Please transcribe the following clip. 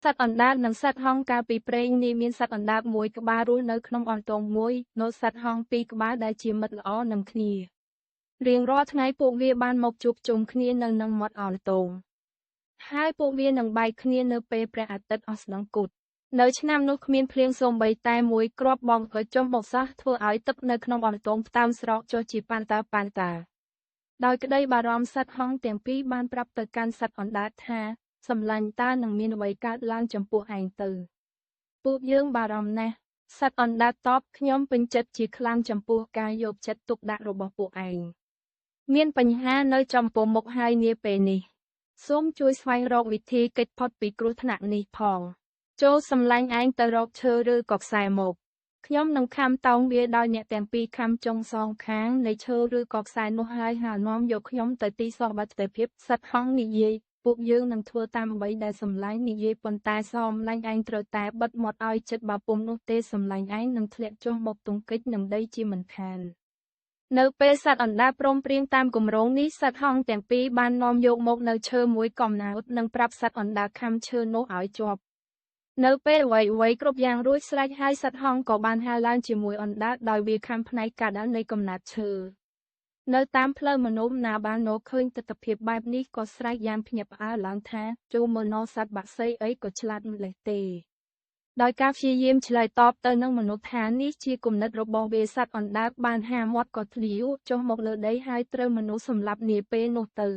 សត្វអណ្ដើកនិងសត្វហង្សកាលពីព្រេងនេះមានសត្វអណ្ដើកមួយក្បាលរស់នៅក្នុងអន្ទង់មួយនៅសត្វហង្សពីរក្បាលដែលជាមិត្តល្អនឹងគ្នារៀងរាល់ថ្ងៃពួកវាបានមកជួបជុំគ្នានៅនឹងមាត់អន្ទង់ហើយពួកវានឹងបែកគ្នានៅពេលព្រះអាទិត្យអស្តង្គតនៅឆ្នាំនោះគ្មានភ្លៀងសូម្បីតែមួយគ្រាប់បងក៏ចុះមកសោះធ្វើឲ្យទឹកនៅក្នុងអន្ទង់ផ្តើមស្រកចុះជាប៉ាន់តាដោយក្តីបារម្ភសត្វហង្សទាំងពីរបានប្រាប់ទៅកាន់សត្វអណ្ដើកថាសម្លាញ់តើនឹងមានអ្វីកើតឡើងចំពោះឯងទៅពួកយើងបារម្ភណាស់សត្វអណ្ដើកតបខ្ញុំពេញចិត្តជាខ្លាំងចំពោះការយកចិត្តទុកដាក់របស់ពួកឯងមានបញ្ហានៅចំពោះមុខហើយនាពេលនេះសូមជួយស្វែងរកវិធីគេចផុតពីគ្រោះថ្នាក់នេះផងចូលសម្លាញ់ឯងទៅរកឈើឬក៏ខ្សែមកខ្ញុំនឹងខំតោងវាដោយអ្នកទាំងពីរខំចុងសងខាងនៃឈើឬក៏ខ្សែនោះហើយនាំយកខ្ញុំទៅទីសវត្ថិភាពសត្វហង្សនិយាយពួកយើងនឹងធ្វើតាមអ្វីដែលសម្លាញ់និយាយប៉ុន្តែសម្លាញ់ឯងត្រូវតែបិទមាត់ឲ្យចិត្តបើពុំនោះទេសម្លាញ់ឯងនឹងធ្លាក់ចុះមកទង្គិចនឹងដីជាមិនខាននៅពេលសត្វអណ្ដើកព្រមព្រៀងតាមគម្រោងនេះសត្វហង្សទាំងពីរបាននាំយកមកនៅឈើមួយកំណើតនិងប្រាប់សត្វអណ្ដើកខំឈើនោះឲ្យជាប់នៅពេលអ្វីគ្រប់យ៉ាងរួចស្រេចហើយសត្វហង្សក៏បានហើរឡើងជាមួយអណ្ដើកដោយវាខំផ្នែកកាដាល់នៃកំណាត់ឈើនៅតាមផ្លូវមនុស្សណាបានមកឃើញទិដ្ឋភាពបែបនេះក៏ស្រែកយ៉ាងភ្ញាក់ផ្អើលឡើងថាចូលមើលណសត្វបក្សីអីក៏ឆ្លាតម្លេះទេដោយការព្យាយាមឆ្លើយតបទៅនឹងមនុស្សថានេះជាគំនិតរបស់វាសត្វអណ្ដើកបានហាមាត់ក៏ធ្លាវចុះមកលើដីហើយត្រូវមនុស្សសម្លាប់នាពេលនោះទៅ